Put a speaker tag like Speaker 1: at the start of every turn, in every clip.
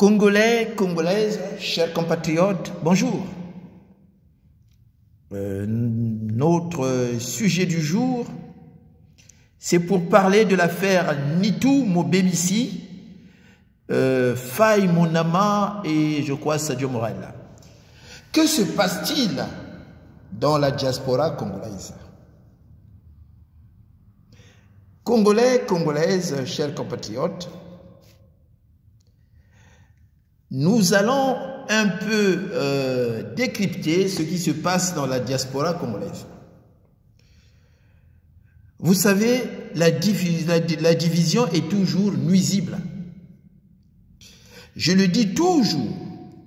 Speaker 1: Congolais, Congolaises, chers compatriotes, bonjour. Notre sujet du jour, c'est pour parler de l'affaire Nitou Mobebisi, Faye Monama et je crois Sadio Morel. Que se passe-t-il dans la diaspora congolaise? Congolais, Congolaises, chers compatriotes, nous allons un peu décrypter ce qui se passe dans la diaspora congolaise. Vous savez, la division est toujours nuisible. Je le dis toujours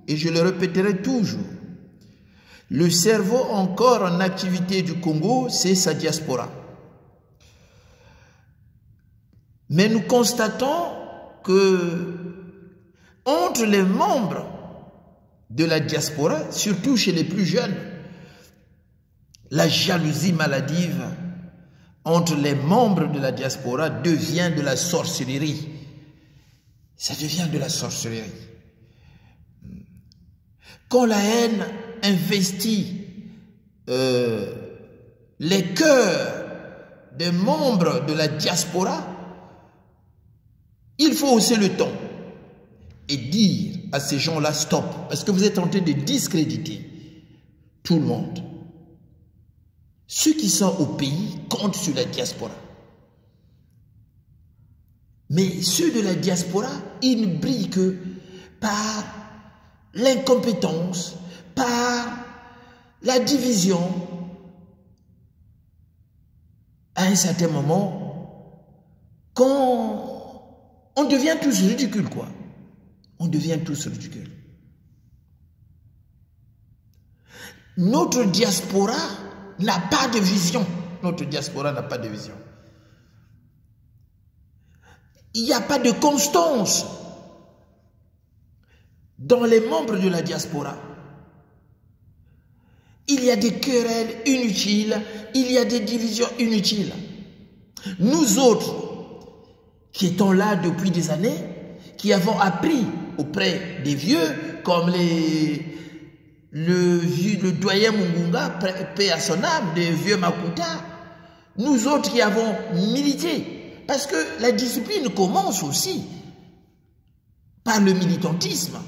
Speaker 1: et je le répéterai toujours. Le cerveau encore en activité du Congo, c'est sa diaspora. Mais nous constatons que entre les membres de la diaspora, surtout chez les plus jeunes, la jalousie maladive entre les membres de la diaspora devient de la sorcellerie. Ça devient de la sorcellerie. Quand la haine investit les cœurs des membres de la diaspora, il faut hausser le ton et dire à ces gens-là stop, parce que vous êtes en train de discréditer tout le monde. Ceux qui sont au pays comptent sur la diaspora. Mais ceux de la diaspora, ils ne brillent que par l'incompétence, par la division. À un certain moment, quand on devient tous ridicules, quoi. On devient tous ridicules. Notre diaspora n'a pas de vision. Notre diaspora n'a pas de vision. Il n'y a pas de constance dans les membres de la diaspora. Il y a des querelles inutiles, il y a des divisions inutiles. Nous autres, qui étions là depuis des années, qui avons appris auprès des vieux, comme le doyen Mungunga, paix à son âme, des vieux Makuta, nous autres qui avons milité, parce que la discipline commence aussi par le militantisme.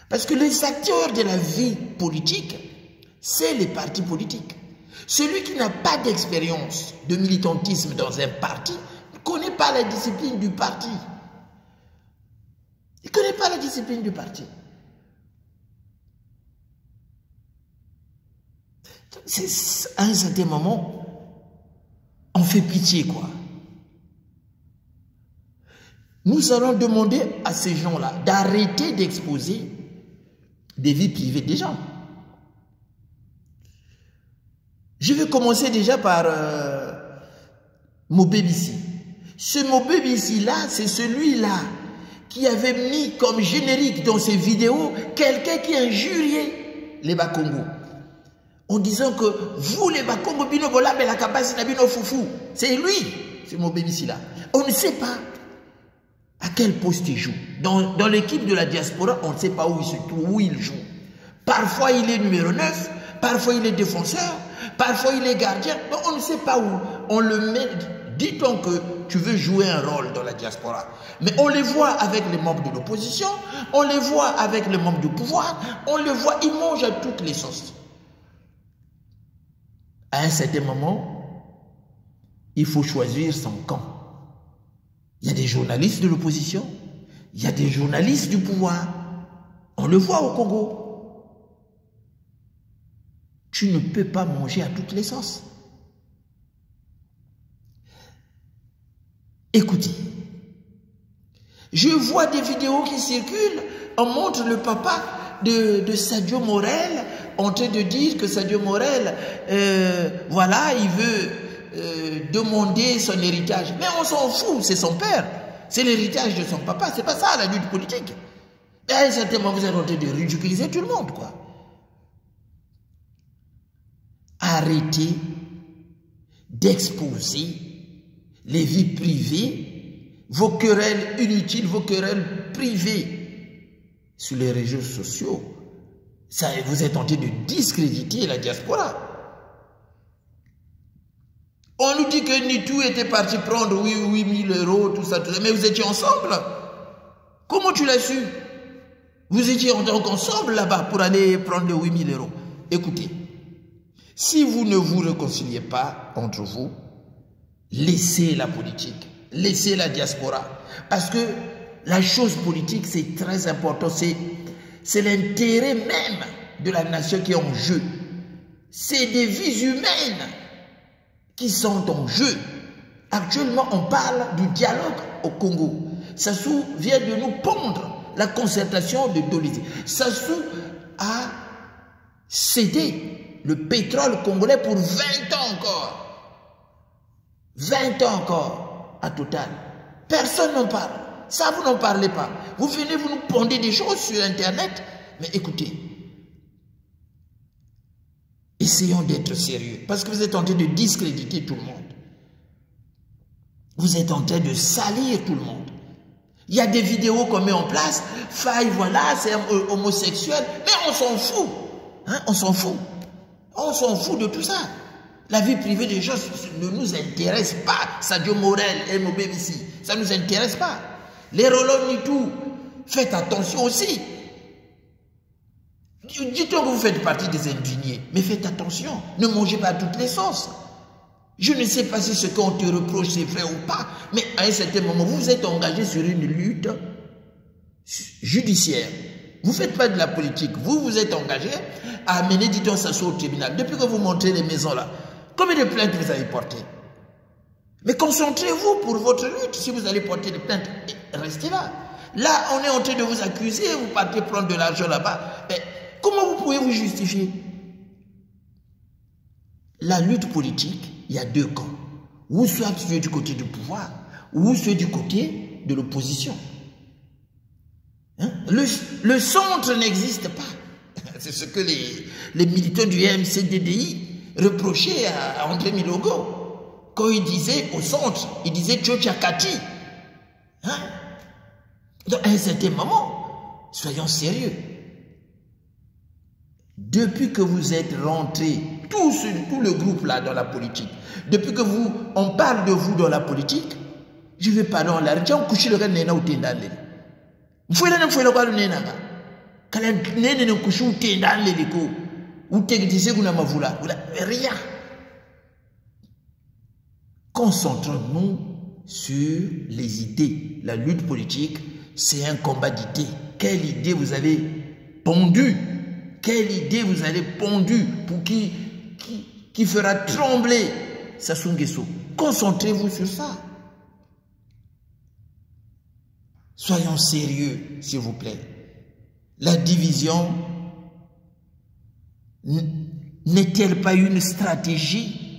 Speaker 1: Parce que les acteurs de la vie politique, c'est les partis politiques. Celui qui n'a pas d'expérience de militantisme dans un parti ne connaît pas la discipline du parti. Il ne connaît pas la discipline du parti. À un certain moment, on fait pitié, quoi. Nous allons demander à ces gens-là d'arrêter d'exposer des vies privées des gens. Je vais commencer déjà par Mobebisi. Ce Mobebisi-là, c'est celui-là qui avait mis comme générique dans ses vidéos quelqu'un qui injuriait les Bakongo. En disant que vous, les Bakongo, bino bola la capacité bino foufou. C'est lui, ce Mobebisi-là. On ne sait pas à quel poste il joue. Dans l'équipe de la diaspora, on ne sait pas où il se trouve, où il joue. Parfois, il est numéro 9, parfois, il est défenseur, parfois, il est gardien. Donc, on ne sait pas où. On le met. Dit-on que tu veux jouer un rôle dans la diaspora. Mais on les voit avec les membres de l'opposition, on les voit avec les membres du pouvoir, on les voit, ils mangent à toutes les sauces. À un certain moment, il faut choisir son camp. Il y a des journalistes de l'opposition, il y a des journalistes du pouvoir. On le voit au Congo. Tu ne peux pas manger à toutes les sauces. Écoutez, je vois des vidéos qui circulent, on montre le papa de Sadio Morel en train de dire que Sadio Morel, voilà, il veut demander son héritage. Mais on s'en fout, c'est son père, c'est l'héritage de son papa, c'est pas ça la lutte politique. Et à un certain moment, vous êtes en train de ridiculiser tout le monde, quoi. Arrêtez d'exposer les vies privées, vos querelles inutiles, vos querelles privées sur les réseaux sociaux, ça, vous êtes tenté de discréditer la diaspora. On nous dit que Nitou était parti prendre 8 000 €, tout ça, mais vous étiez ensemble. Comment tu l'as su? Vous étiez donc ensemble là-bas pour aller prendre les 8 000 €. Écoutez, si vous ne vous réconciliez pas entre vous, laissez la politique, laissez la diaspora. Parce que la chose politique, c'est très important. C'est l'intérêt même de la nation qui est en jeu. C'est des vies humaines qui sont en jeu. Actuellement, on parle du dialogue au Congo. Sassou vient de nous pondre la concertation de Dolisie. Sassou a cédé le pétrole congolais pour 20 ans encore. 20 ans encore à Total. Personne n'en parle. Ça, vous n'en parlez pas. Vous venez, vous nous pondez des choses sur Internet. Mais écoutez, essayons d'être sérieux. Parce que vous êtes en train de discréditer tout le monde. Vous êtes en train de salir tout le monde. Il y a des vidéos qu'on met en place. Faille, voilà, c'est homosexuel. Mais on s'en fout. Hein, on s'en fout. On s'en fout de tout ça. La vie privée des gens ne nous intéresse pas. Sadio Morel, MOBBC, ça ne nous intéresse pas. Les Roland Nitou, faites attention aussi. Dites-on que vous faites partie des indignés, mais faites attention. Ne mangez pas à toutes les sauces. Je ne sais pas si ce qu'on te reproche c'est vrai ou pas, mais à un certain moment, vous vous êtes engagé sur une lutte judiciaire. Vous ne faites pas de la politique. Vous vous êtes engagé à amener, dit-on, ça au tribunal. Depuis que vous montrez les maisons là, combien de plaintes vous avez portées? Mais concentrez-vous pour votre lutte. Si vous allez porter des plaintes, restez là. Là, on est en train de vous accuser, vous partez prendre de l'argent là-bas. Mais comment vous pouvez vous justifier? La lutte politique, il y a deux camps. Ou soit tu es du côté du pouvoir, ou tu es du côté de l'opposition. Hein? Le centre n'existe pas. C'est ce que les militants du MCDDI reprochaient à André Milogo. Quand il disait au centre, il disait Tchotchakati. Hein? Donc, à un certain moment, soyons sérieux. Depuis que vous êtes rentré, tout le groupe là dans la politique, depuis que on parle de vous dans la politique, je vais parler en l'argent, tiens, coucher le nena ou tendale. Vous faites le nena. Quand le nena couche ou tendale, ou te vous n'avez rien. Concentrons-nous sur les idées. La lutte politique, c'est un combat d'idées. Quelle idée vous avez pondue? Quelle idée vous avez pondue pour qui fera trembler Sassou Nguesso? Concentrez-vous sur ça. Soyons sérieux, s'il vous plaît. La division n'est-elle pas une stratégie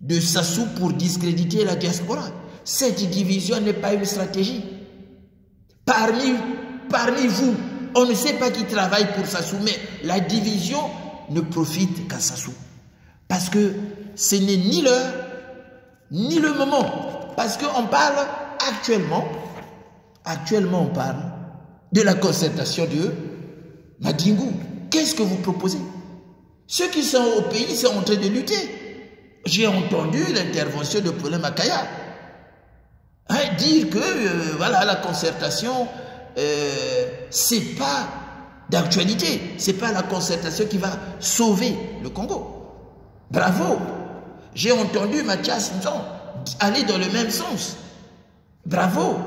Speaker 1: de Sassou pour discréditer la diaspora? Cette division n'est pas une stratégie. Parmi vous, on ne sait pas qui travaille pour Sassou, mais la division ne profite qu'à Sassou. Parce que ce n'est ni l'heure, ni le moment. Parce qu'on parle actuellement on parle de la concertation de Madingou. Qu'est-ce que vous proposez? Ceux qui sont au pays sont en train de lutter. J'ai entendu l'intervention de Paulin Makaya dire que voilà, la concertation, c'est pas d'actualité, c'est pas la concertation qui va sauver le Congo. Bravo. J'ai entendu Mathias Nzon aller dans le même sens. Bravo.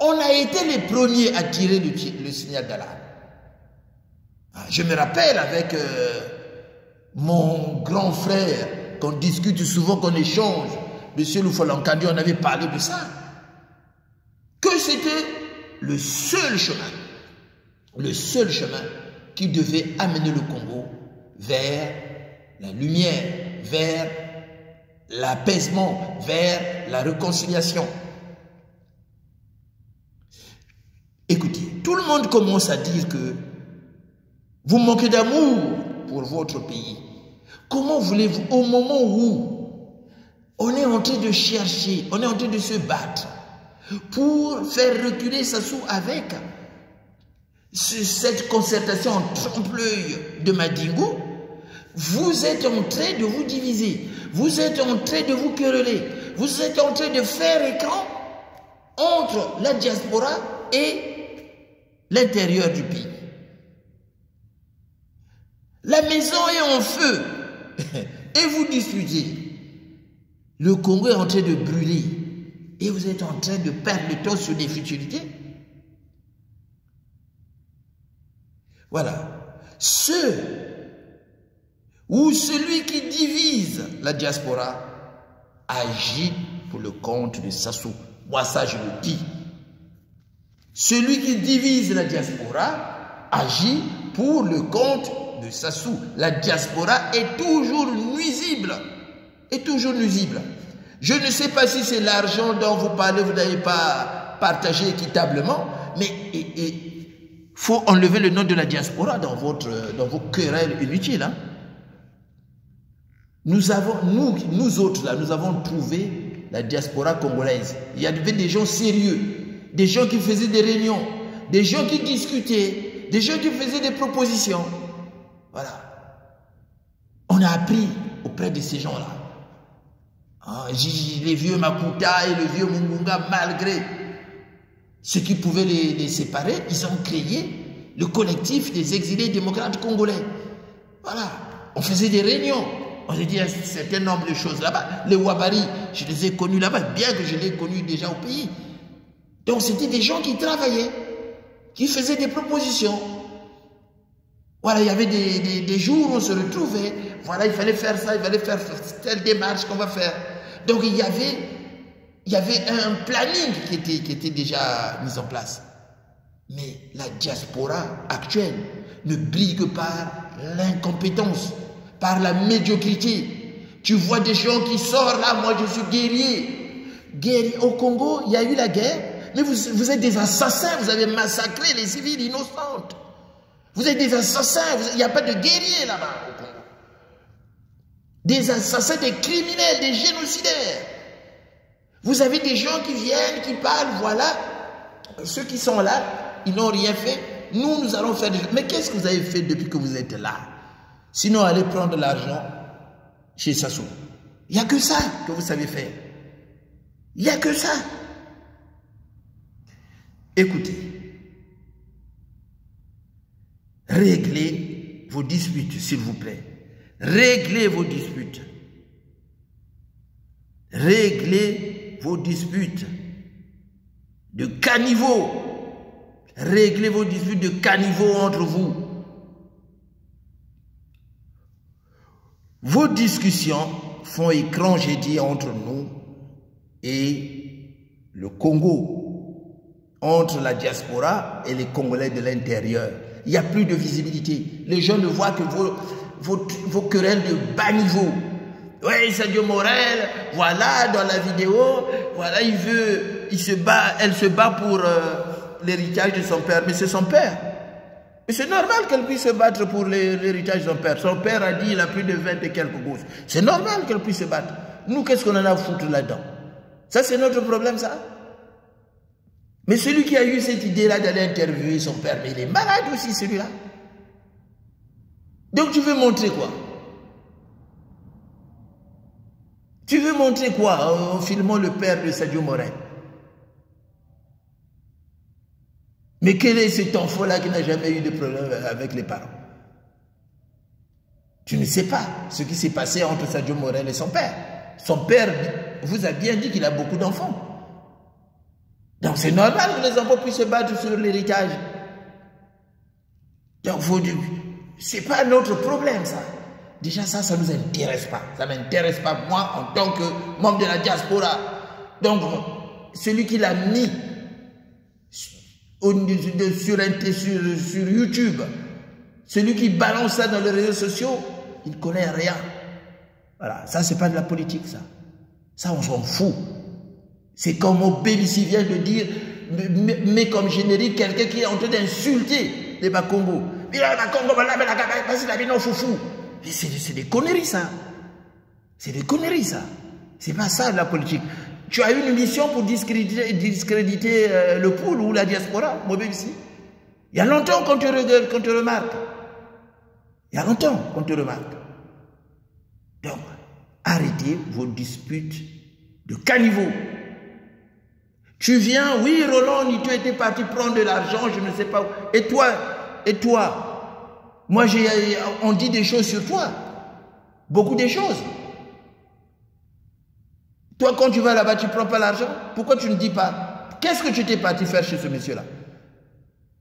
Speaker 1: On a été les premiers à tirer le signal d'alarme. Je me rappelle avec mon grand frère, qu'on discute souvent, qu'on échange, M. Loufalankadi, on avait parlé de ça. Que c'était le seul chemin qui devait amener le Congo vers la lumière, vers l'apaisement, vers la réconciliation. Écoutez, tout le monde commence à dire que vous manquez d'amour pour votre pays. Comment voulez-vous, au moment où on est en train de chercher, on est en train de se battre pour faire reculer Sassou avec cette concertation en trompe-l'œil de Madingo, vous êtes en train de vous diviser, vous êtes en train de vous quereller, vous êtes en train de faire écran entre la diaspora et l'intérieur du pays. La maison est en feu et vous disputez. Le Congo est en train de brûler et vous êtes en train de perdre le temps sur des futilités. Voilà. Celui qui divise la diaspora agit pour le compte de Sassou. Moi, ça, je le dis. Celui qui divise la diaspora agit pour le compte de Sassou. La diaspora est toujours nuisible. Est toujours nuisible. Je ne sais pas si c'est l'argent dont vous parlez, vous n'avez pas partagé équitablement, mais il faut enlever le nom de la diaspora dans vos querelles inutiles. Hein. Nous autres, là, nous avons trouvé la diaspora congolaise. Il y avait des gens sérieux, des gens qui faisaient des réunions, des gens qui discutaient, des gens qui faisaient des propositions. Voilà. On a appris auprès de ces gens-là. Hein, les vieux Makuta et le vieux Mungunga, malgré ce qui pouvait les séparer, ils ont créé le collectif des exilés démocrates congolais. Voilà. On faisait des réunions. On s'est dit un certain nombre de choses là-bas. Les Wabari, je les ai connus là-bas, bien que je les ai connus déjà au pays. Donc c'était des gens qui travaillaient, qui faisaient des propositions. Voilà, il y avait des jours où on se retrouvait. Voilà, il fallait faire ça, il fallait faire telle démarche qu'on va faire. Donc il y avait un planning qui était déjà mis en place. Mais la diaspora actuelle ne brille que par l'incompétence, par la médiocrité. Tu vois des gens qui sortent là, moi je suis guerrier. Au Congo, il y a eu la guerre, mais vous êtes des assassins, vous avez massacré les civils innocents. Vous êtes des assassins, il n'y a pas de guerriers là-bas au Congo. Des assassins, des criminels, des génocidaires. Vous avez des gens qui viennent, qui parlent, voilà, ceux qui sont là, ils n'ont rien fait. Nous allons faire des choses. Mais qu'est-ce que vous avez fait depuis que vous êtes là? Sinon, allez prendre de l'argent chez Sassou. Il n'y a que ça que vous savez faire. Il n'y a que ça. Écoutez. Réglez vos disputes, s'il vous plaît. Réglez vos disputes. Réglez vos disputes de caniveau. Réglez vos disputes de caniveau entre vous. Vos discussions font écran, j'ai dit, entre nous et le Congo, entre la diaspora et les Congolais de l'intérieur. Il n'y a plus de visibilité. Les gens ne voient que vos querelles de bas niveau. Oui, Sadio Morel, voilà, dans la vidéo, voilà, elle se bat pour l'héritage de son père. Mais c'est son père. Et c'est normal qu'elle puisse se battre pour l'héritage de son père. Son père a dit, il a plus de 20 et quelques gosses. C'est normal qu'elle puisse se battre. Nous, qu'est-ce qu'on en a à foutre là-dedans? Ça, c'est notre problème, ça. Mais celui qui a eu cette idée-là d'aller interviewer son père, mais il est malade aussi, celui-là. Donc tu veux montrer quoi? Tu veux montrer quoi en filmant le père de Sadio Morel? Mais quel est cet enfant-là qui n'a jamais eu de problème avec les parents? Tu ne sais pas ce qui s'est passé entre Sadio Morel et son père. Son père vous a bien dit qu'il a beaucoup d'enfants. Donc c'est normal que les enfants puissent se battre sur l'héritage. Donc c'est pas notre problème ça. Déjà ça ne nous intéresse pas. Ça ne m'intéresse pas moi en tant que membre de la diaspora. Donc celui qui l'a mis sur YouTube, celui qui balance ça dans les réseaux sociaux, il ne connaît rien. Voilà, ça c'est pas de la politique ça. Ça on s'en fout. C'est comme Obélisi vient de dire, mais comme générique, quelqu'un qui est en train d'insulter les Bakongo. C'est des conneries ça. C'est des conneries ça. C'est pas ça la politique. Tu as eu une mission pour discréditer le pool ou la diaspora, Obélisi. Il y a longtemps qu'on te regarde, qu'on te remarque. Il y a longtemps qu'on te remarque. Donc, arrêtez vos disputes de caniveau. Tu viens, oui, Roland, tu étais parti prendre de l'argent, je ne sais pas où. Et toi, moi, on dit des choses sur toi. Beaucoup de choses. Toi, quand tu vas là-bas, tu ne prends pas l'argent. Pourquoi tu ne dis pas? Qu'est-ce que tu t'es parti faire chez ce monsieur-là?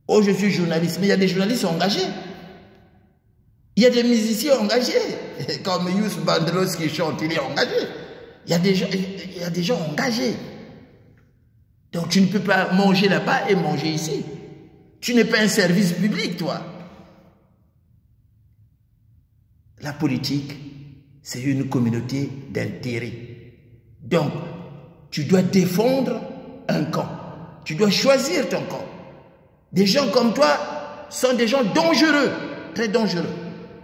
Speaker 1: Oh, je suis journaliste. Mais il y a des journalistes engagés. Il y a des musiciens engagés. Comme Youssef Bandelos qui chante, il est engagé. Il y a des gens engagés. Donc tu ne peux pas manger là-bas et manger ici. Tu n'es pas un service public, toi. La politique, c'est une communauté d'intérêt. Donc, tu dois défendre un camp. Tu dois choisir ton camp. Des gens comme toi sont des gens dangereux, très dangereux.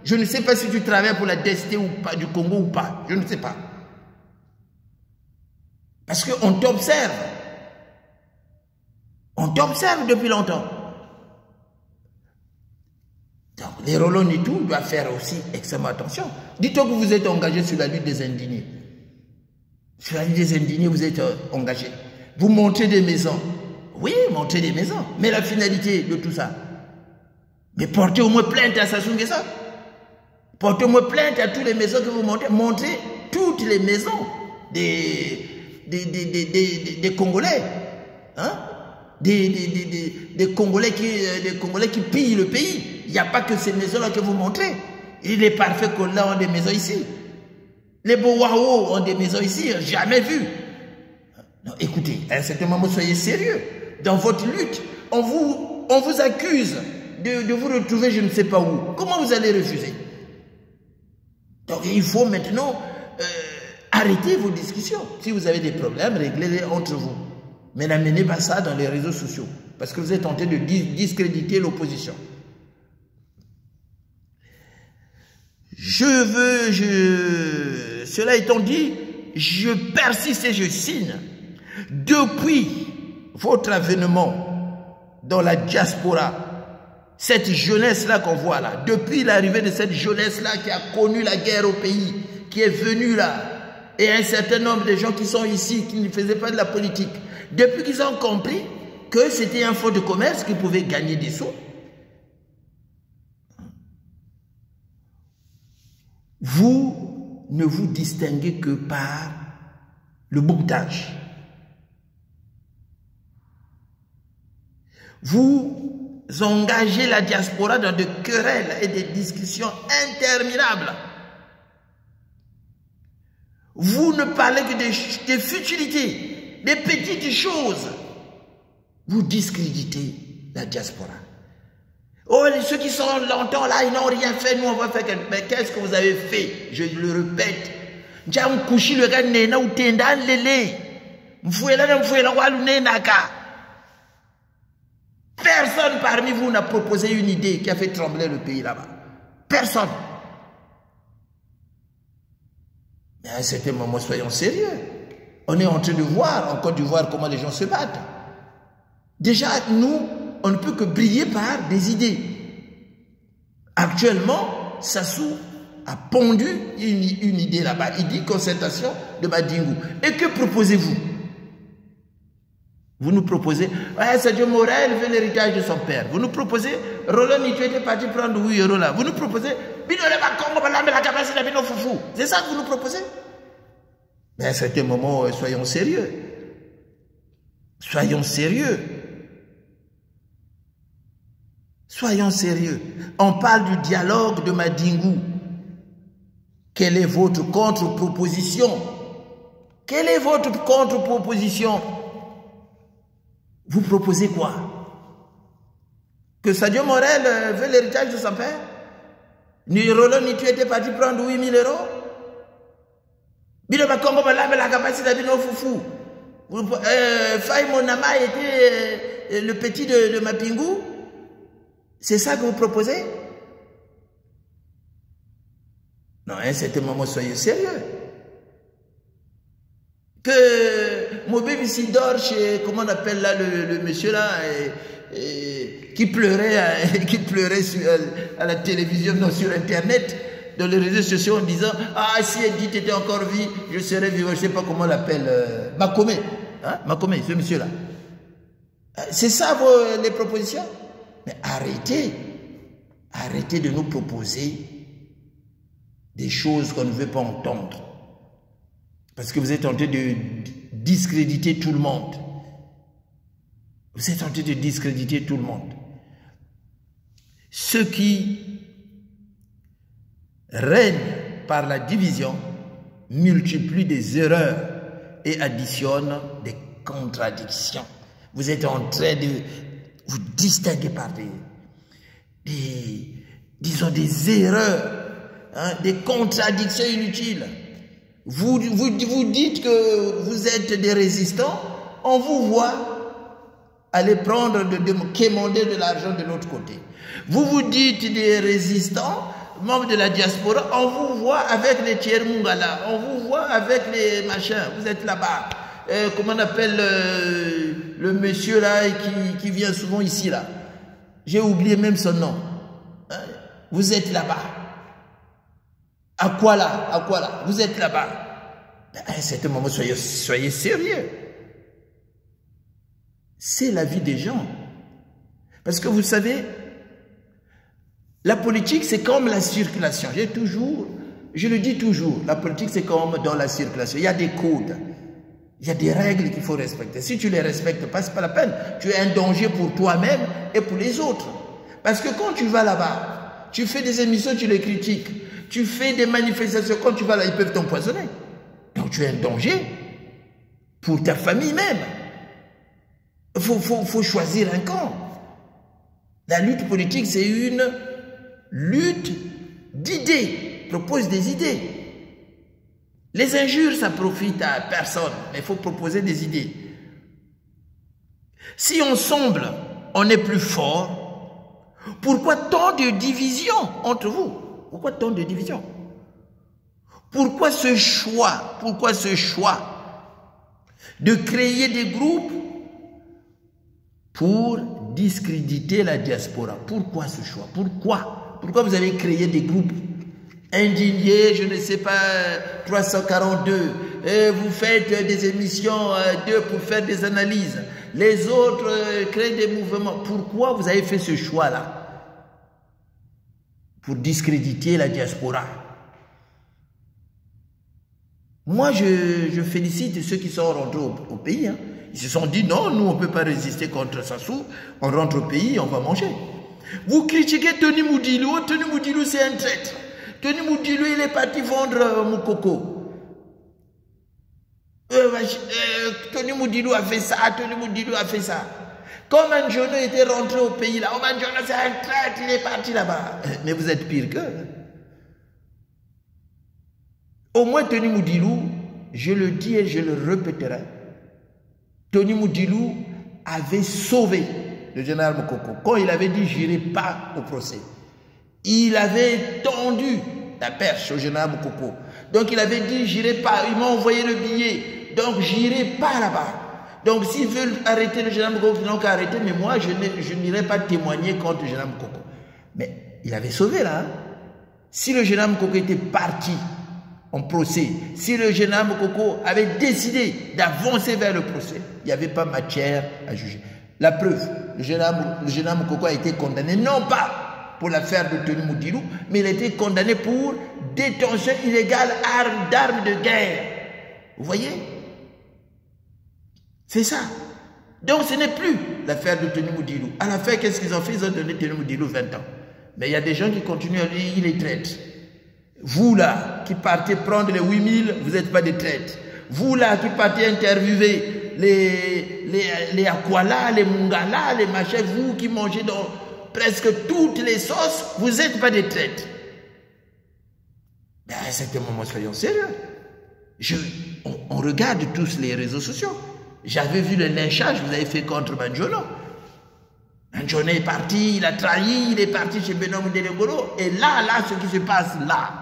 Speaker 1: Je ne sais pas si tu travailles pour la DST ou pas, du Congo ou pas. Je ne sais pas. Parce qu'on t'observe. On t'observe depuis longtemps. Donc, les Roland et tout doivent faire aussi extrêmement attention. Dites-toi que vous êtes engagé sur la lutte des indignés. Sur la lutte des indignés, vous êtes engagé. Vous montez des maisons. Oui, montez des maisons. Mais la finalité de tout ça. Mais portez au moins plainte à Sassou Nguesso. Portez au moins plainte à toutes les maisons que vous montez. Montez toutes les maisons des Congolais. Hein? Des Congolais qui pillent le pays. Il n'y a pas que ces maisons-là que vous montrez. Il est parfait qu'on a des maisons ici. Les Bowao ont des maisons ici, jamais vu. Non, écoutez, à un certain moment, soyez sérieux. Dans votre lutte, on vous accuse de vous retrouver je ne sais pas où. Comment vous allez refuser? Donc il faut maintenant arrêter vos discussions. Si vous avez des problèmes, réglez-les entre vous. Mais n'amenez pas ça dans les réseaux sociaux. Parce que vous êtes tenté de discréditer l'opposition. Cela étant dit, je persiste et je signe. Depuis votre avènement dans la diaspora, cette jeunesse-là qu'on voit là, depuis l'arrivée de cette jeunesse-là qui a connu la guerre au pays, qui est venue là, et un certain nombre de gens qui sont ici, qui ne faisaient pas de la politique, depuis qu'ils ont compris que c'était un fonds de commerce qui pouvait gagner des sous, vous ne vous distinguez que par le bouquetage. Vous engagez la diaspora dans des querelles et des discussions interminables. Vous ne parlez que des futilités, des petites choses. Vous discréditez la diaspora. Oh, ceux qui sont longtemps là, ils n'ont rien fait, nous on va faire quelque chose. Mais qu'est-ce que vous avez fait? Je le répète. Personne parmi vous n'a proposé une idée qui a fait trembler le pays là-bas. Personne. Mais à un certain moment, soyons sérieux. On est en train de voir en Côte d'Ivoire comment les gens se battent. Déjà, nous, on ne peut que briller par des idées. Actuellement, Sassou a pondu une idée là-bas. Il dit concertation de Madingou. Et que proposez-vous? Vous nous proposez, ouais, Sadio Morel veut l'héritage de son père. Vous nous proposez, Roland Nitoué était parti prendre 8 euros là. Vous nous proposez, c'est ça que vous nous proposez? Mais à un certain moment, soyons sérieux. Soyons sérieux. Soyons sérieux. On parle du dialogue de Madingou. Quelle est votre contre-proposition? Quelle est votre contre-proposition? Vous proposez quoi? Que Sadio Morel veut l'héritage de son père? Ni Roland Nitoué était parti prendre 8 000 euros? Faye Monama était le petit de Mapingou? C'est ça que vous proposez? Non, à un certain moment, soyez sérieux. Que Mobé ici dort chez, comment on appelle là, le monsieur là, qui pleurait à la télévision, non, sur Internet, dans les réseaux sociaux, en disant « Ah, si Edith était encore vie, je serais vivant. » Je ne sais pas comment on l'appelle. Makome. Hein? Makome, ce monsieur-là. C'est ça les propositions? Mais arrêtez. Arrêtez de nous proposer des choses qu'on ne veut pas entendre. Parce que vous êtes en train de discréditer tout le monde. Vous êtes en train de discréditer tout le monde. Ceux qui règnent par la division multiplient des erreurs et additionnent des contradictions. Vous êtes en train de vous distinguer par disons des erreurs, hein, des contradictions inutiles. Vous dites que vous êtes des résistants, on vous voit aller prendre, quémander de l'argent de l'autre côté. Vous dites des résistants, membres de la diaspora, on vous voit avec les Thierry Mungala, on vous voit avec les machins, vous êtes là-bas. Comment on appelle le monsieur là qui vient souvent ici là? J'ai oublié même son nom. Hein? Vous êtes là-bas. À quoi là? Vous êtes là-bas. À un certain moment, soyez sérieux. C'est la vie des gens. Parce que vous savez, la politique, c'est comme la circulation. Je le dis toujours, la politique, c'est comme dans la circulation. Il y a des codes. Il y a des règles qu'il faut respecter. Si tu ne les respectes pas, ce n'est pas la peine. Tu es un danger pour toi-même et pour les autres. Parce que quand tu vas là-bas, tu fais des émissions, tu les critiques. Tu fais des manifestations, quand tu vas là, ils peuvent t'empoisonner. Donc tu es un danger pour ta famille même. Il faut choisir un camp. La lutte politique, c'est une lutte d'idées. Propose des idées. Les injures, ça profite à personne. Mais il faut proposer des idées. Si ensemble, on est plus fort, pourquoi tant de divisions entre vous? Pourquoi tant de divisions? Pourquoi ce choix? Pourquoi ce choix de créer des groupes pour discréditer la diaspora? Pourquoi ce choix? Pourquoi vous avez créé des groupes indignés, je ne sais pas, 342, et vous faites des émissions pour faire des analyses, les autres créent des mouvements. Pourquoi vous avez fait ce choix-là? Pour discréditer la diaspora. Moi, je félicite ceux qui sont rentrés au pays. Hein. Ils se sont dit, non, nous, on ne peut pas résister contre Sassou, on rentre au pays, on va manger. Vous critiquez Tony Moudilou, Tony Moudilou, c'est un traître. Tony Moudilou, il est parti vendre Moukoko. Tony Moudilou a fait ça, Tony Moudilou a fait ça. Comme Manjono était rentré au pays là, Manjono c'est un traître, il est parti là-bas. Mais vous êtes pire qu'eux. Au moins Tony Moudilou, je le dis et je le répéterai, Tony Moudilou avait sauvé le général Moukoko. Quand il avait dit « j'irai pas au procès », il avait tendu la perche au général Moukoko. Donc il avait dit « j'irai pas », il m'a envoyé le billet, donc j'irai pas là-bas. Donc s'ils veulent arrêter le général Moukoko, ils n'ont qu'à arrêter, mais moi je n'irai pas témoigner contre le général Moukoko. Mais il avait sauvé là. Hein? Si le général Moukoko était parti en procès, si le général Moukoko avait décidé d'avancer vers le procès, il n'y avait pas matière à juger. La preuve, le général Moukoko a été condamné, non pas pour l'affaire de Tony Moudilou, mais il a été condamné pour détention illégale d'armes de guerre. Vous voyez? C'est ça. Donc ce n'est plus l'affaire de Tony Moudilou. À la fin, qu'est-ce qu'ils ont fait? Ils ont donné Tony Moudilou 20 ans. Mais il y a des gens qui continuent à dire il est traître. Vous là, qui partez prendre les 8000, vous n'êtes pas des traîtres. Vous là, qui partez interviewer les Akwala, les Mungala, les machins, vous qui mangez dans presque toutes les sauces, vous n'êtes pas des traîtres. Ben, à un certain moment, soyons sérieux. On regarde tous les réseaux sociaux. J'avais vu le lynchage que vous avez fait contre Manjono. Manjono est parti, il a trahi, il est parti chez Benoît Moudélégolo. Et là, ce qui se passe là,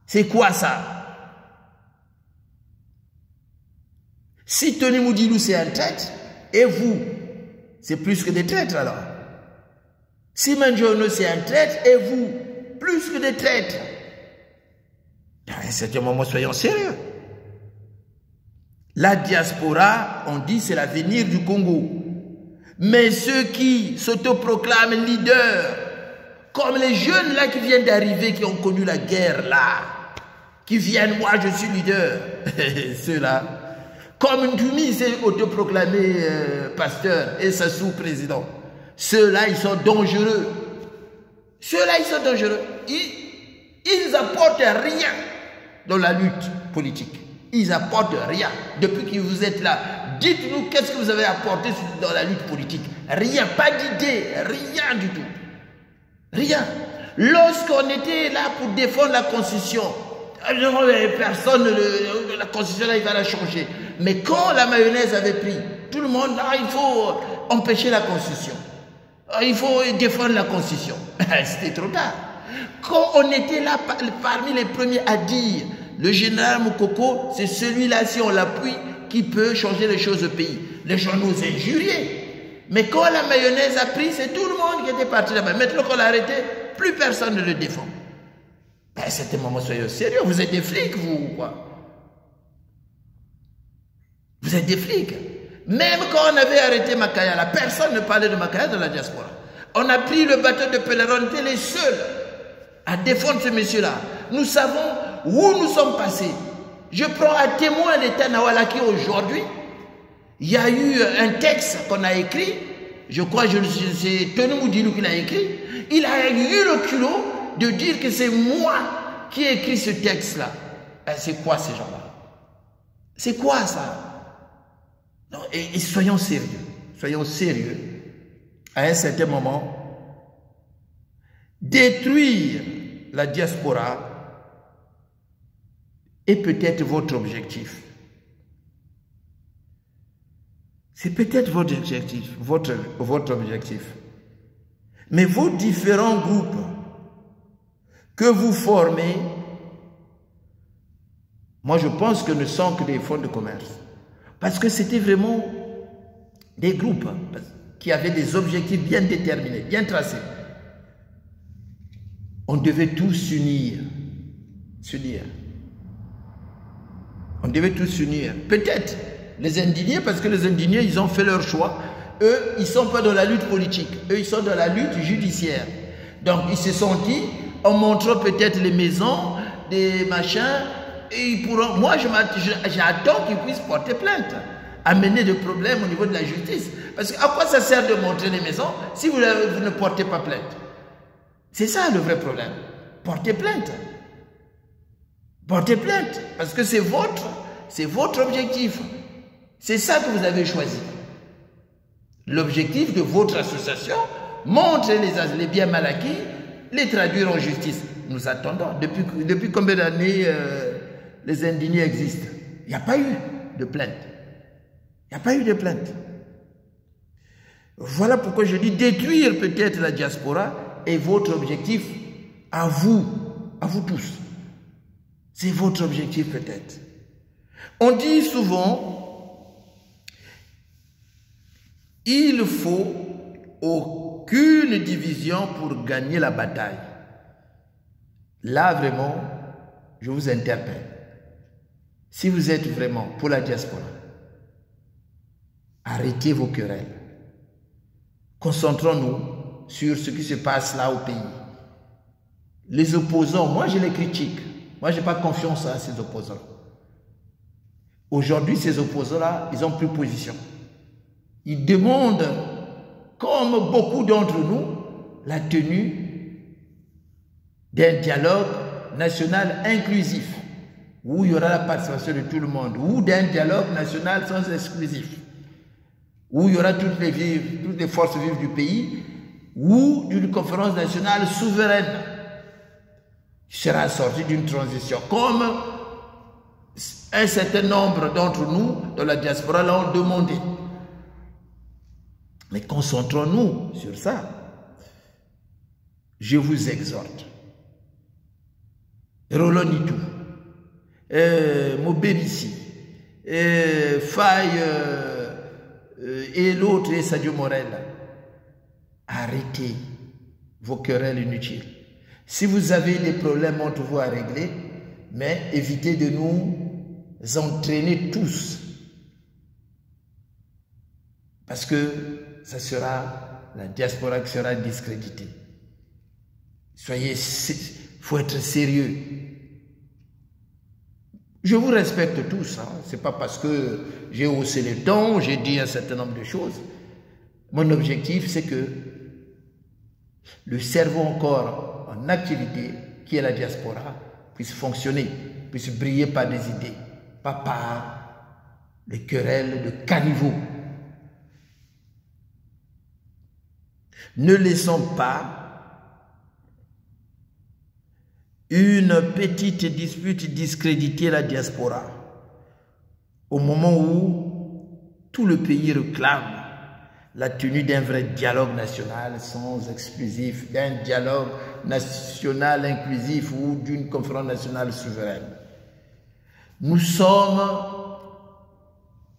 Speaker 1: c'est quoi ça? Si Tony Moudilou c'est un traître, et vous, c'est plus que des traîtres alors. Si Manjono c'est un traître, et vous, plus que des traîtres. À un certain moment, soyons sérieux. La diaspora, on dit, c'est l'avenir du Congo. Mais ceux qui s'autoproclament leaders, comme les jeunes là qui viennent d'arriver, qui ont connu la guerre là, qui viennent, moi je suis leader, ceux-là, comme Ndumi s'est autoproclamé pasteur et Sassou président, ceux-là ils sont dangereux. Ceux-là ils sont dangereux. Ils apportent rien dans la lutte politique. Ils apportent rien. Depuis que vous êtes là, dites-nous qu'est-ce que vous avez apporté dans la lutte politique. Rien, pas d'idée, rien du tout. Rien. Lorsqu'on était là pour défendre la Constitution, personne, la Constitution là, il va la changer. Mais quand la mayonnaise avait pris, tout le monde, là, il faut empêcher la Constitution. Il faut défendre la Constitution. C'était trop tard. Quand on était là parmi les premiers à dire, le général Moukoko, c'est celui-là, si on l'appuie, qui peut changer les choses au pays. Les gens nous injuriaient. Mais quand la mayonnaise a pris, c'est tout le monde qui était parti là-bas. Maintenant qu'on l'a arrêté, plus personne ne le défend. À cet moment, soyez sérieux. Vous êtes des flics, vous, quoi. Vous êtes des flics. Même quand on avait arrêté Makaya, là, personne ne parlait de Makaya dans la diaspora. On a pris le bateau de pèlerin, on était les seuls à défendre ce monsieur-là. Nous savons où nous sommes passés. Je prends à témoin l'État Nawala qui aujourd'hui, il y a eu un texte qu'on a écrit, je crois que c'est Tony Moudilou qui l'a écrit, il a eu le culot de dire que c'est moi qui ai écrit ce texte-là. C'est quoi ces gens-là? C'est quoi ça? Non, et soyons sérieux. Soyons sérieux. À un certain moment, détruire la diaspora est peut-être votre objectif. C'est peut-être votre objectif, votre objectif. Mais vos différents groupes que vous formez, moi je pense que ne sont que des fonds de commerce. Parce que c'était vraiment des groupes qui avaient des objectifs bien déterminés, bien tracés. On devait tous s'unir. On devait tous s'unir. Peut-être les indignés, parce que les indignés, ils ont fait leur choix. Eux, ils ne sont pas dans la lutte politique. Eux, ils sont dans la lutte judiciaire. Donc, ils se sont dit, en montrant peut-être les maisons, des machins, et ils pourront... Moi, j'attends qu'ils puissent porter plainte, amener des problèmes au niveau de la justice. Parce qu'à quoi ça sert de montrer les maisons si vous ne portez pas plainte? C'est ça le vrai problème. Portez plainte. Portez plainte. Parce que c'est votre objectif. C'est ça que vous avez choisi. L'objectif de votre association, montrer les biens mal acquis, les traduire en justice. Nous attendons. Depuis combien d'années les indignés existent? Il n'y a pas eu de plainte. Il n'y a pas eu de plainte. Voilà pourquoi je dis détruire peut-être la diaspora est votre objectif à vous tous. C'est votre objectif peut-être. On dit souvent, il faut aucune division pour gagner la bataille. Là vraiment, je vous interpelle. Si vous êtes vraiment pour la diaspora, arrêtez vos querelles. Concentrons-nous sur ce qui se passe là au pays. Les opposants, moi je les critique. Moi je n'ai pas confiance à ces opposants. Aujourd'hui, ces opposants-là, ils ont pris position. Ils demandent, comme beaucoup d'entre nous, la tenue d'un dialogue national inclusif, où il y aura la participation de tout le monde, ou d'un dialogue national sans exclusif, où il y aura toutes les forces vives du pays, ou d'une conférence nationale souveraine qui sera sortie d'une transition, comme un certain nombre d'entre nous dans la diaspora l'ont demandé. Mais concentrons-nous sur ça. Je vous exhorte. Rolonitou, Mobélissi, Faye et l'autre, Sadio Morel, arrêtez vos querelles inutiles. Si vous avez des problèmes entre vous à régler, mais évitez de nous entraîner tous. Parce que ça sera la diaspora qui sera discréditée. Il faut être sérieux. Je vous respecte tous. Hein. Ce n'est pas parce que j'ai haussé les tons, j'ai dit un certain nombre de choses. Mon objectif, c'est que le cerveau encore en activité, qui est la diaspora, puisse fonctionner, puisse briller par des idées, pas par les querelles de caniveaux. Ne laissons pas une petite dispute discréditer la diaspora au moment où tout le pays réclame la tenue d'un vrai dialogue national sans exclusif, d'un dialogue national inclusif ou d'une conférence nationale souveraine. Nous sommes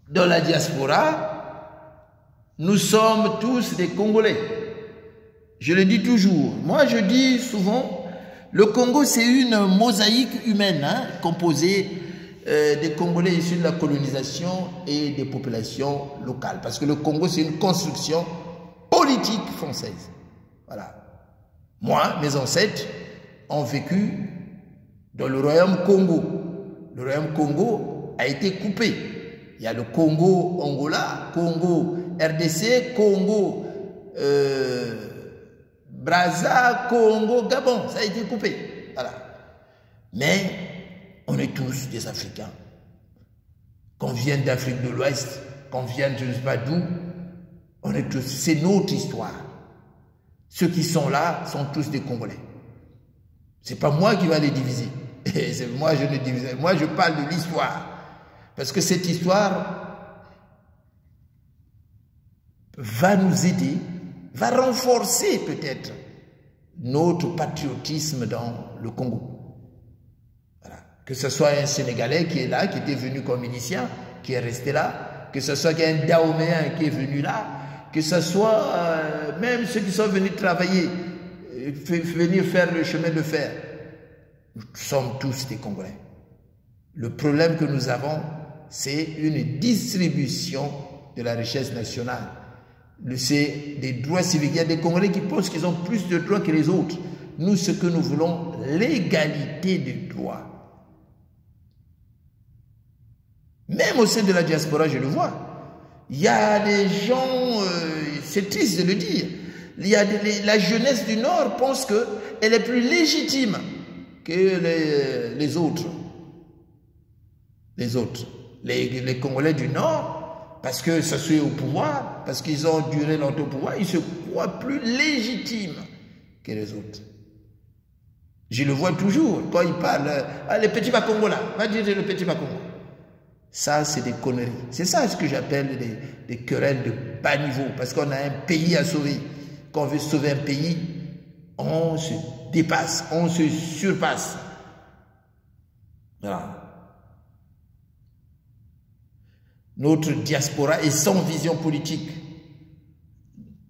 Speaker 1: dans la diaspora, nous sommes tous des Congolais. Je le dis toujours. Moi, je dis souvent, le Congo, c'est une mosaïque humaine, hein, composée des Congolais issus de la colonisation et des populations locales. Parce que le Congo, c'est une construction politique française. Voilà. Moi, mes ancêtres ont vécu dans le royaume Congo. Le royaume Congo a été coupé. Il y a le Congo Angola, Congo RDC, Congo Brazza, Congo, Gabon, ça a été coupé. Voilà. Mais on est tous des Africains. Qu'on vienne d'Afrique de l'Ouest, qu'on vienne de je ne sais pas d'où, on est tous, c'est notre histoire. Ceux qui sont là sont tous des Congolais. C'est pas moi qui va les diviser. Moi, je ne divise. Moi, je parle de l'histoire. Parce que cette histoire va nous aider, va renforcer peut-être notre patriotisme dans le Congo. Voilà. Que ce soit un Sénégalais qui est là, qui était venu comme milicien, qui est resté là, que ce soit un Dahoméen qui est venu là, que ce soit même ceux qui sont venus travailler, venir faire le chemin de fer. Nous sommes tous des Congolais. Le problème que nous avons, c'est une distribution de la richesse nationale. C'est des droits civiques. Il y a des Congolais qui pensent qu'ils ont plus de droits que les autres. Nous, ce que nous voulons, l'égalité des droits. Même au sein de la diaspora, je le vois. Il y a des gens, c'est triste de le dire, il y a la jeunesse du Nord pense qu'elle est plus légitime que les autres. Les Congolais du Nord, parce que ça soit au pouvoir, parce qu'ils ont duré longtemps au pouvoir, ils se croient plus légitimes que les autres. Je le vois toujours, quand ils parlent, les petits Bakongo là, va dire le petit Bakongo. Ça, c'est des conneries. C'est ça ce que j'appelle des querelles de bas niveau, parce qu'on a un pays à sauver. Quand on veut sauver un pays, on se dépasse, on se surpasse. Voilà. Notre diaspora est sans vision politique.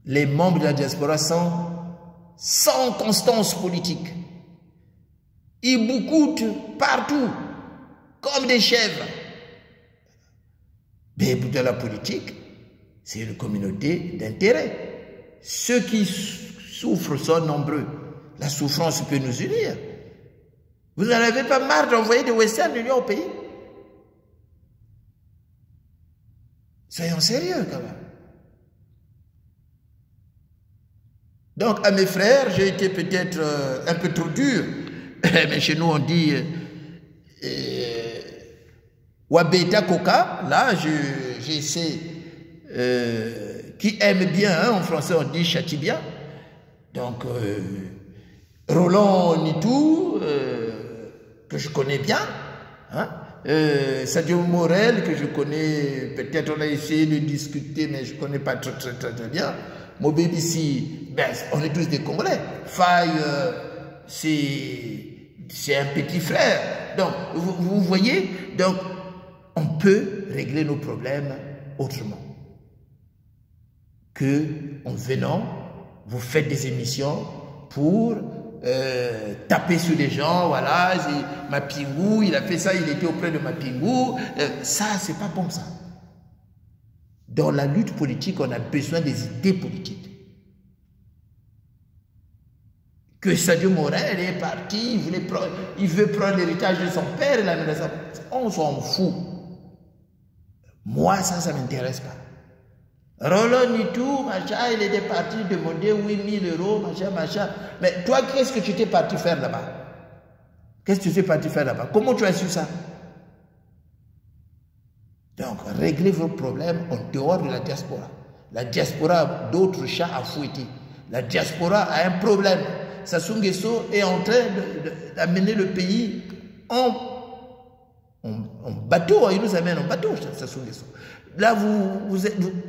Speaker 1: Les membres de la diaspora sont sans constance politique. Ils boucoutent partout, comme des chèvres. Mais dans la politique, c'est une communauté d'intérêt. Ceux qui souffrent sont nombreux. La souffrance peut nous unir. Vous n'en avez pas marre d'envoyer des Western Union au pays? Soyons sérieux quand même. Donc à mes frères, j'ai été peut-être un peu trop dur, mais chez nous on dit Wabeta Koka, là j'essaie, qui aime bien, hein, en français on dit châtie bien. Donc Roland Nitou, que je connais bien, hein, Sadio Morel, que je connais, peut-être on a essayé de discuter, mais je ne connais pas très bien. Mobé ici, ben, on est tous des Congolais. Faye, c'est un petit frère. Donc, vous voyez, donc, on peut régler nos problèmes autrement que en venant, vous faites des émissions, pour taper sur les gens, voilà, Mapingou, il a fait ça, il était auprès de Mapingou. Ça, c'est pas bon ça. Dans la lutte politique, on a besoin des idées politiques. Que Sadio Morel est parti, il veut prendre l'héritage de son père, on s'en fout. Moi, ça ne m'intéresse pas. Roland Nitou, machin, il était parti demander 8 000 euros, machin. Mais toi, qu'est-ce que tu t'es parti faire là-bas? Qu'est-ce que tu t'es parti faire là-bas? Comment tu as su ça? Donc, réglez vos problèmes en dehors de la diaspora. La diaspora a d'autres chats à fouetter. La diaspora a un problème. Sassou Nguesso est en train d'amener le pays en bateau. Il nous amène en bateau, Sassou Nguesso. Là,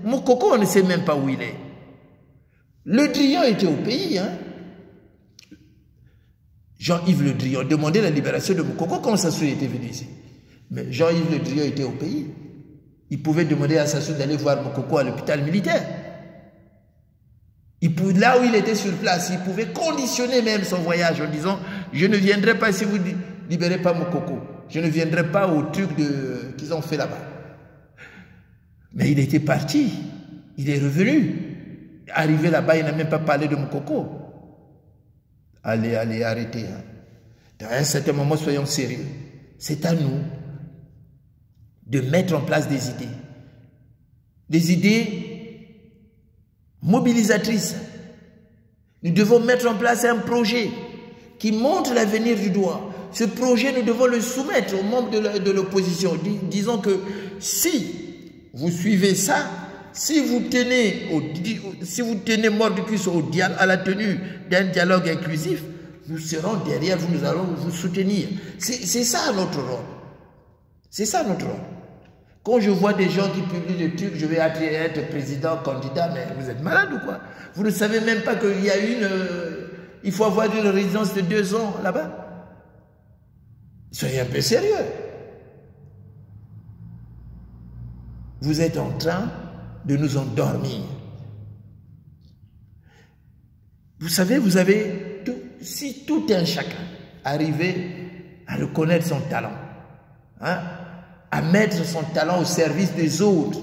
Speaker 1: Moukoko, on ne sait même pas où il est. Le Drian était au pays. Hein? Jean-Yves Le Drian demandait la libération de Moukoko quand Sassou était venu ici. Mais Jean-Yves Le Drian était au pays. Il pouvait demander à Sassou d'aller voir Moukoko à l'hôpital militaire. Là où il était sur place, il pouvait conditionner même son voyage en disant « Je ne viendrai pas si vous ne libérez pas Moukoko. Je ne viendrai pas au truc qu'ils ont fait là-bas. » Mais il était parti. Il est revenu. Arrivé là-bas, il n'a même pas parlé de Moukoko. Allez, arrêtez. Hein. Dans un certain moment, soyons sérieux. C'est à nous de mettre en place des idées. Des idées mobilisatrices. Nous devons mettre en place un projet qui montre l'avenir du doigt. Ce projet, nous devons le soumettre aux membres de l'opposition. Disons que si vous suivez ça, si vous tenez mort du cul à la tenue d'un dialogue inclusif, nous serons derrière vous, nous allons vous soutenir. C'est ça notre rôle. C'est ça notre rôle. Quand je vois des gens qui publient des trucs, je vais être président, candidat, mais vous êtes malade ou quoi? Vous ne savez même pas qu'il y a il faut avoir une résidence de 2 ans là-bas. Soyez un peu sérieux. Vous êtes en train de nous endormir. Vous savez, si tout un chacun arrivait à reconnaître son talent, hein, à mettre son talent au service des autres,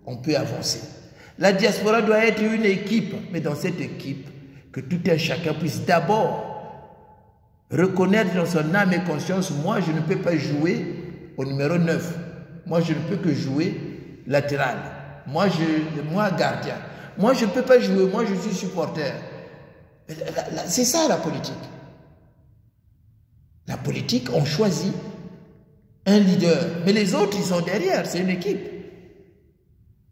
Speaker 1: on peut avancer. La diaspora doit être une équipe, mais dans cette équipe, que tout un chacun puisse d'abord reconnaître dans son âme et conscience, moi je ne peux pas jouer au numéro 9, moi je ne peux que jouer latéral, moi gardien, moi je ne peux pas jouer, moi je suis supporter. C'est ça la politique. La politique, on choisit un leader, mais les autres ils sont derrière, c'est une équipe.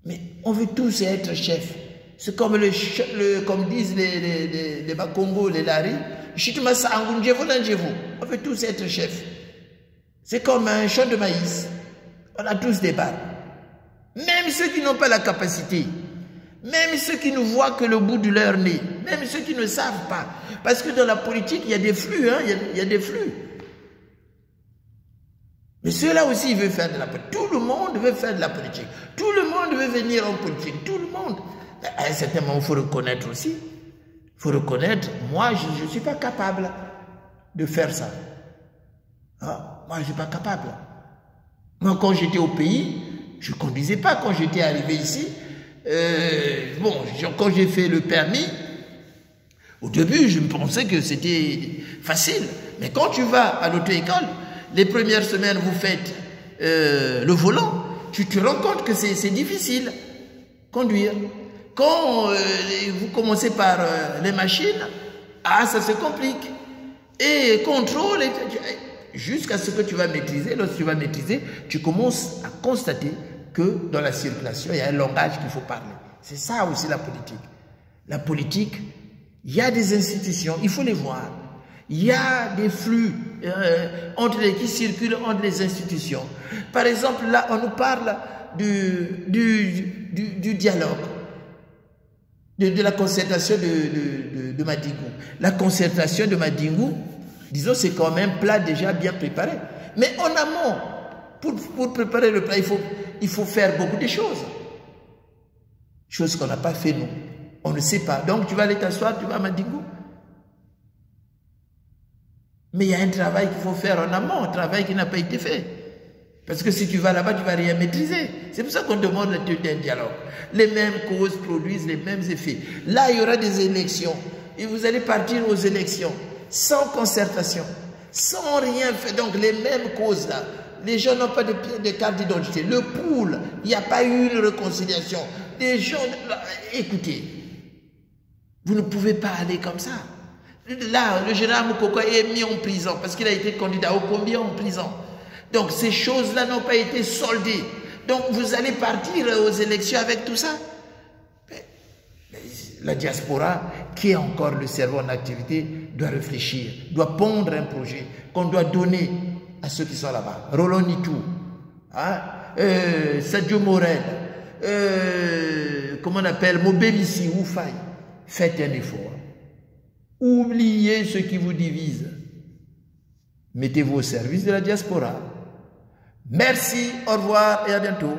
Speaker 1: Mais on veut tous être chefs. C'est comme comme disent les Bakongo, les Lari, on veut tous être chefs. C'est comme un champ de maïs. On a tous des barres. Même ceux qui n'ont pas la capacité, même ceux qui ne voient que le bout de leur nez, même ceux qui ne savent pas. Parce que dans la politique, il y a des flux, hein, il y a des flux. Mais ceux-là aussi, ils veulent faire de la politique. Tout le monde veut faire de la politique. Tout le monde veut venir en politique. Tout le monde. À un certain moment, il faut reconnaître aussi. Il faut reconnaître, moi, je ne suis pas capable de faire ça. Ah, moi, je ne suis pas capable. Moi, quand j'étais au pays, je ne conduisais pas. Quand j'étais arrivé ici, quand j'ai fait le permis, au début, je me pensais que c'était facile. Mais quand tu vas à l'auto-école, les premières semaines, vous faites le volant, tu te rends compte que c'est difficile conduire. Quand vous commencez par les machines, ça se complique. Et contrôle, jusqu'à ce que tu vas maîtriser. Lorsque tu vas maîtriser, tu commences à constater que dans la circulation, il y a un langage qu'il faut parler. C'est ça aussi la politique. La politique, il y a des institutions, il faut les voir. Il y a des flux qui circulent entre les institutions. Par exemple, là, on nous parle du dialogue, de la concertation de Madingou. La concertation de Madingou, disons, c'est quand même un plat déjà bien préparé. Mais en amont, pour préparer le plat, il faut faire beaucoup de choses. Choses qu'on n'a pas fait, nous. On ne sait pas. Donc, tu vas aller t'asseoir, tu vas à Madingou. Mais il y a un travail qu'il faut faire en amont, un travail qui n'a pas été fait. Parce que si tu vas là-bas, tu ne vas rien maîtriser. C'est pour ça qu'on demande la tenue d'un dialogue. Les mêmes causes produisent les mêmes effets. Là, il y aura des élections. Et vous allez partir aux élections sans concertation, sans rien faire. Donc, les mêmes causes là. Les gens n'ont pas de carte d'identité. Le pool, il n'y a pas eu une réconciliation. Les gens, écoutez, vous ne pouvez pas aller comme ça. Là, le général Moukoko est mis en prison parce qu'il a été candidat au combien en prison. Donc, ces choses-là n'ont pas été soldées. Donc, vous allez partir aux élections avec tout ça. La diaspora, qui est encore le cerveau en activité, doit réfléchir, doit pondre un projet qu'on doit donner à ceux qui sont là-bas. Roland Nitou, hein? Sadio Morel, comment on appelle, Mobélissi, Oufai. Faites un effort. Oubliez ce qui vous divise. Mettez-vous au service de la diaspora. Merci, au revoir et à bientôt.